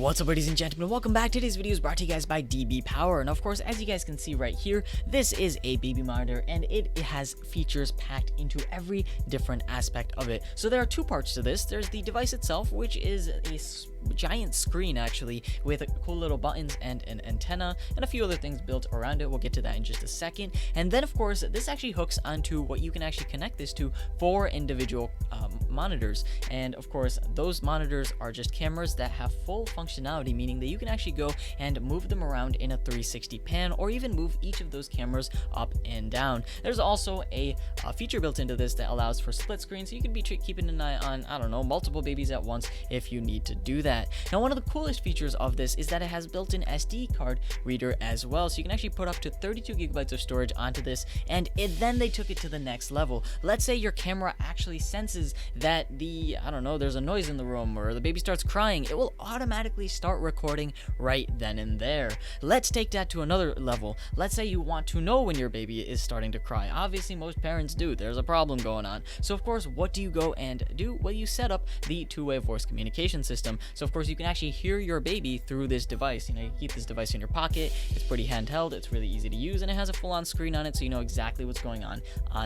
What's up, ladies and gentlemen? Welcome back. Today's video is brought to you guys by DB Power, and of course, as you guys can see right here, this is a baby monitor and it has features packed into every different aspect of it. So there are two parts to this. There's the device itself, which is a giant screen actually with cool little buttons and an antenna and a few other things built around it. We'll get to that in just a second. And then of course, this actually hooks onto what you can actually connect this to for individual monitors. And of course, those monitors are just cameras that have full functionality, meaning that you can actually go and move them around in a 360 pan, or even move each of those cameras up and down. There's also a feature built into this that allows for split screen, so you can be keeping an eye on, I don't know, multiple babies at once if you need to do that. Now, one of the coolest features of this is that it has built-in SD card reader as well, so you can actually put up to 32 gigabytes of storage onto this. And then they took it to the next level. Let's say your camera actually senses that I don't know, there's a noise in the room or the baby starts crying. It will automatically start recording right then and there. Let's take that to another level. Let's say you want to know when your baby is starting to cry. Obviously, most parents do. There's a problem going on. So of course, what do you go and do? Well, you set up the two-way voice communication system. So of course, you can actually hear your baby through this device. You know, you keep this device in your pocket. It's pretty handheld. It's really easy to use, and it has a full-on screen on it, so you know exactly what's going on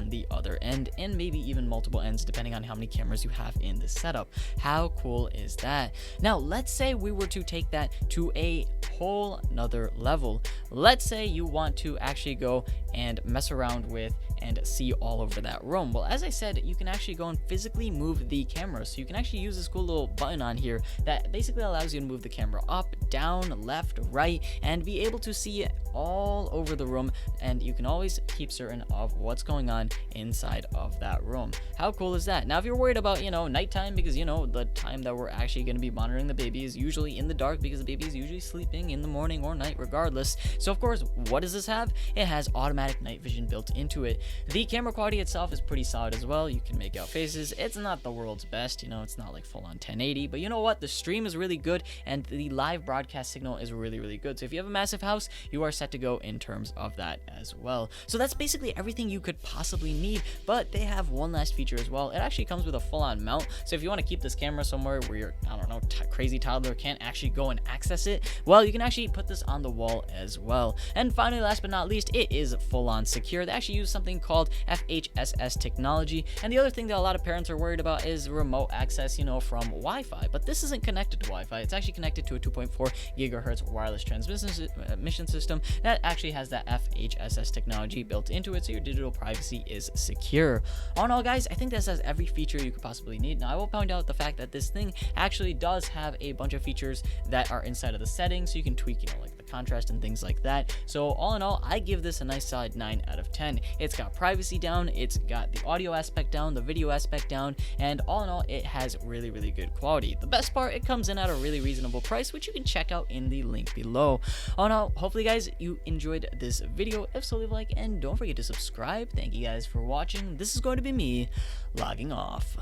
the other end, and maybe even multiple ends depending on how many cameras you have in this setup. How cool is that? Now, let's say we were to take that to a whole nother level. Let's say you want to actually go and mess around with and see all over that room. Well, as I said, you can actually go and physically move the camera. So you can actually use this cool little button on here that basically allows you to move the camera up, down, left, right, and be able to see it all over the room. And you can always keep certain of what's going on inside of that room. How cool is that? Now, if you're worried about, nighttime, because, the time that we're actually going to be monitoring the baby is usually in the dark, because the baby is usually sleeping in the morning or night regardless. So of course, what does this have? It has automatic night vision built into it. The camera quality itself is pretty solid as well. You can make out faces. It's not the world's best, it's not like full on 1080, but you know what? The stream is really good, and the live broadcast signal is really, really good. So if you have a massive house, you are set to go in terms of that as well. So that's basically everything you could possibly need, but they have one last feature as well. It actually comes with a full-on mount. So if you want to keep this camera somewhere where your, I don't know, crazy toddler can't actually go and access it, well, you can actually put this on the wall as well. And finally, last but not least, it is full-on secure. They actually use something called FHSS technology. And the other thing that a lot of parents are worried about is remote access, from Wi-Fi. But this isn't connected to Wi-Fi. It's actually connected to a 2.4 gigahertz wireless transmission system that actually has that FHSS technology built into it, so your digital privacy is secure. All in all, guys, I think this has every feature you could possibly need. Now, I will point out the fact that this thing actually does have a bunch of features that are inside of the settings, so you can tweak, like the contrast and things like that. So all in all, I give this a nice solid 9 out of 10. It's got privacy down, it's got the audio aspect down, the video aspect down, and all in all, it has really, really good quality. The best part, it comes in at a really reasonable price, which you can check out in the link below. All in all, hopefully guys, you enjoyed this video. If so, leave a like and don't forget to subscribe. Thank you guys for watching. This is going to be me logging off.